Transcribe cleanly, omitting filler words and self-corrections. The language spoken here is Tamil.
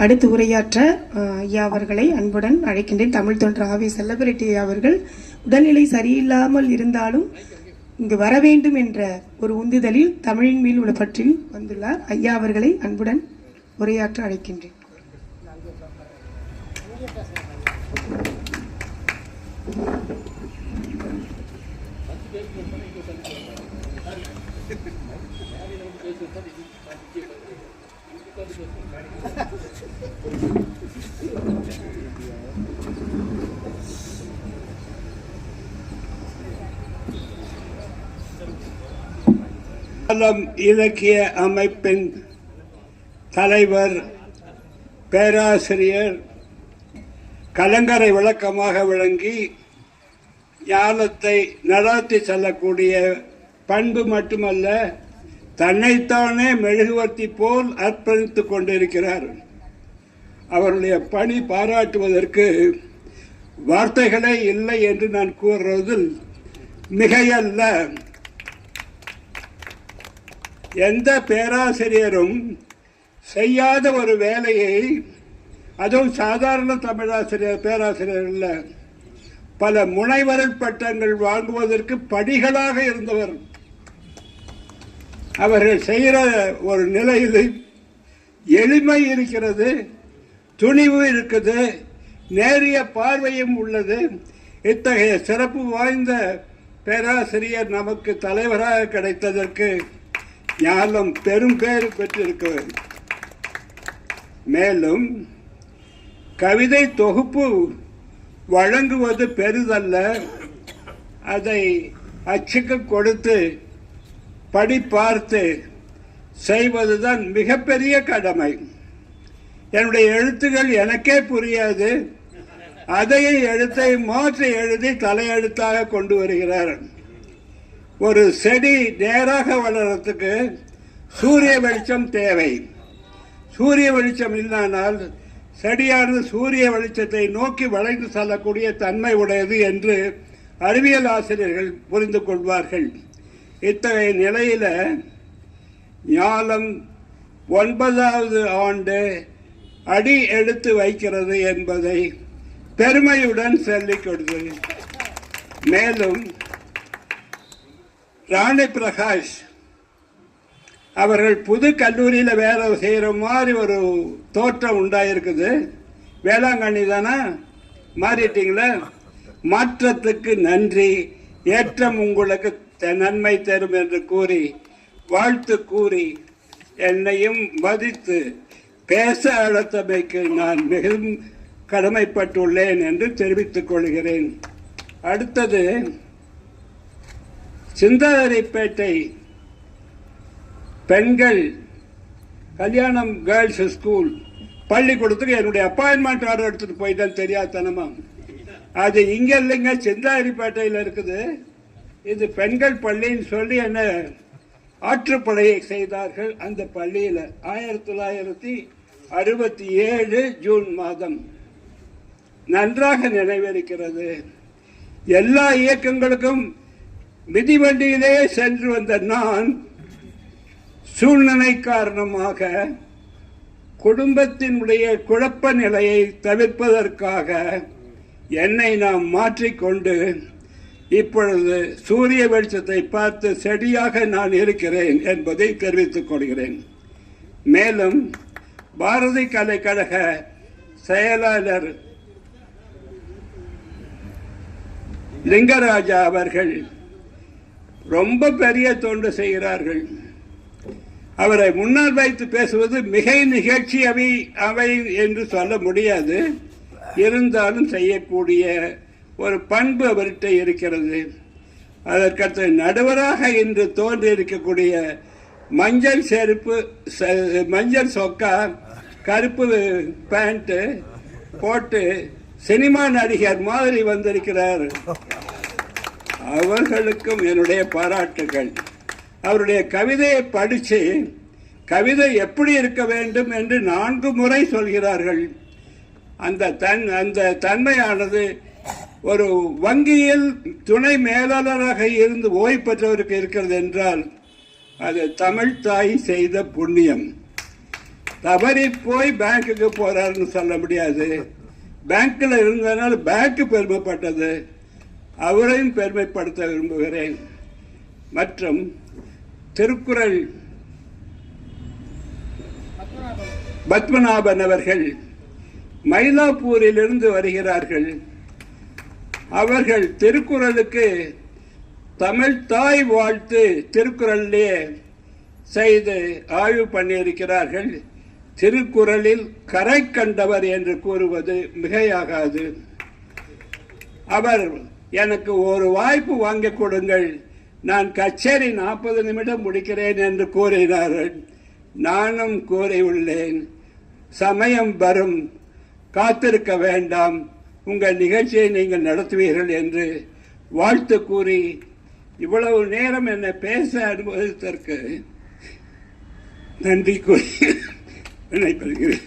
அடுத்து உரையாற்ற ஐயா அவர்களை அன்புடன் அழைக்கின்றேன். தமிழ் தொண்டர் ஆவி செல்லபிரிட்டி அவர்கள் உடல்நிலை சரியில்லாமல் இருந்தாலும் இங்கு வர வேண்டும் என்ற ஒரு உந்துதலில் தமிழின் மேல் உள்ள பற்றில் வந்துள்ளார். ஐயா அவர்களை அன்புடன் உரையாற்ற அழைக்கின்றேன். இலக்கிய அமைப்பின் தலைவர் பேராசிரியர் கலங்கரை விளக்கமாக விளங்கி ஞானத்தை நடாத்தி செல்லக்கூடிய பண்பு மட்டுமல்ல, தன்னைத்தானே மெழுகுவர்த்தி போல் அர்ப்பணித்துக் கொண்டிருக்கிறார். அவருடைய பணி பாராட்டுவதற்கு வார்த்தைகளே இல்லை என்று நான் கூறுவதில் மிகையல்ல. எந்த பேராசிரியரும் செய்யாத ஒரு வேலையை, அதுவும் சாதாரண தமிழாசிரியர் பேராசிரியர் இல்ல, பல முனைவர் பட்டங்கள் வாங்குவதற்கு படிகளாக இருந்தவர். அவர்கள் செய்கிற ஒரு நிலையில் எளிமை இருக்கிறது, துணிவு இருக்குது, நேரிய பார்வையும் உள்ளது. இத்தகைய சிறப்பு வாய்ந்த பேராசிரியர் நமக்கு தலைவராக கிடைத்ததற்கு ஞானம் பெரும் பேர் பெற்றிருக்கிறது. மேலும் கவிதை தொகுப்பு வழங்குவது பெரிதல்ல, அதை அச்சுக்கு கொடுத்து படிப்பார்த்து செய்வதுதான் மிகப்பெரிய கடமை. என்னுடைய எழுத்துகள் எனக்கே புரியாது, அதையே எழுத்தை மாற்றி எழுதி தலையெழுத்தாக கொண்டு வருகிறார். ஒரு செடி நேராக வளர்றதுக்கு சூரிய வெளிச்சம் தேவை. சூரிய வெளிச்சம் இல்லாமல் செடியானது சூரிய வெளிச்சத்தை நோக்கி வளைந்து செல்லக்கூடிய தன்மை உடையது என்று அறிவியல் ஆசிரியர்கள் புரிந்து கொள்வார்கள். இத்தகைய நிலையில ஞானம் 9வது ஆண்டு அடி எடுத்து வைக்கிறது என்பதை பெருமையுடன் சொல்லிக் கொடுத்தது. மேலும் ராணி பிரகாஷ் அவர்கள் புது கல்லூரியில் வேலை செய்கிற மாதிரி ஒரு தோற்றம் உண்டாயிருக்குது. வேளாங்கண்ணி தானே மாறிட்டீங்களா? மாற்றத்துக்கு நன்றி, ஏற்றம் உங்களுக்கு நன்மை தரும் என்று கூறி வாழ்த்து கூறி என்னையும் மதித்து பேச அழைத்தமைக்கு நான் மிகவும் கடமைப்பட்டுள்ளேன் என்று தெரிவித்துக் கொள்கிறேன். அடுத்தது சிந்தாதிரிப்பேட்டை பெண்கள் கல்யாணம் கேர்ள்ஸ் ஸ்கூல் பள்ளிக்கூடத்துக்கு என்னுடைய அப்பாயின்மெண்ட் ஆர்டர் எடுத்துட்டு போயிட்டேன் தெரியாதனமா. அது இங்க இல்லைங்க, சிந்தாதிரிப்பேட்டையில் இருக்குது. இது பெண்கள் பள்ளின்னு சொல்லி என்ன ஆற்றுப்படையை செய்தார்கள். அந்த பள்ளியில் 1967 ஜூன் மாதம் நன்றாக நினைவிருக்கிறது. எல்லா இயக்கங்களுக்கும் மிதிவண்டியிலே சென்று வந்த நான் சூழ்நிலை காரணமாக குடும்பத்தினுடைய குழப்ப நிலையை தவிர்ப்பதற்காக என்னை நாம் மாற்றிக்கொண்டு இப்பொழுது சூரிய வெளிச்சத்தை பார்த்து செடியாக நான் இருக்கிறேன் என்பதை தெரிவித்துக் கொள்கிறேன். மேலும் பாரதி கலைக்கழக செயலாளர் லிங்கராஜா அவர்கள் ரொம்ப பெரிய தொண்டு செய்கிறார்கள். அவரை முன்னால் வைத்து பேசுவது மிகை நிகழ்ச்சி அவை என்று சொல்ல முடியாது. இருந்தாலும் செய்யக்கூடிய ஒரு பண்பு அவர்கிட்ட இருக்கிறது. அதற்கடுத்து நடுவராக இன்று தோன்றி இருக்கக்கூடிய மஞ்சள் செருப்பு, மஞ்சள் சொக்கா, கருப்பு பேண்ட் போட்டு சினிமா நடிகர் மாதிரி வந்திருக்கிறார். அவர்களுக்கும் என்னுடைய பாராட்டுகள். அவருடைய கவிதையை படித்து கவிதை எப்படி இருக்க வேண்டும் என்று 4 முறை சொல்கிறார்கள். அந்த தன்மையானது ஒரு வங்கியில் துணை மேலாளராக இருந்து ஓய்வு பெற்றவருக்கு இருக்கிறது என்றால் அது தமிழ் தாய் செய்த புண்ணியம். தவறி போய் பேங்க்குக்கு போறாருன்னு சொல்ல முடியாது. பேங்க்ல இருந்ததுனால பேங்க் பெருமைப்பட்டது, அவரையும் பெருமைப்படுத்த விரும்புகிறேன். மற்றும் திருக்குறள் பத்மநாபன் அவர்கள் மயிலாப்பூரிலிருந்து வருகிறார்கள். அவர்கள் திருக்குறளுக்கு தமிழ் தாய் வாழ்த்து திருக்குறளிலே செய்து ஆய்வு பண்ணியிருக்கிறார்கள். திருக்குறளில் கரை கண்டவர் என்று கூறுவது மிகையாகாது. அவர் எனக்கு ஒரு வாய்ப்பு வாங்கி கொடுங்கள், நான் கச்சேரி 40 நிமிடம் முடிக்கிறேன் என்று கூறினார்கள். நானும் கூறியுள்ளேன், சமயம் வரும், காத்திருக்க வேண்டாம், உங்கள் நிகழ்ச்சியை நீங்கள் நடத்துவீர்கள் என்று வாழ்த்து கூறி இவ்வளவு நேரம் என்னை பேச அனுமதித்ததற்கு நன்றி கூறி விடைபெறுகிறேன்.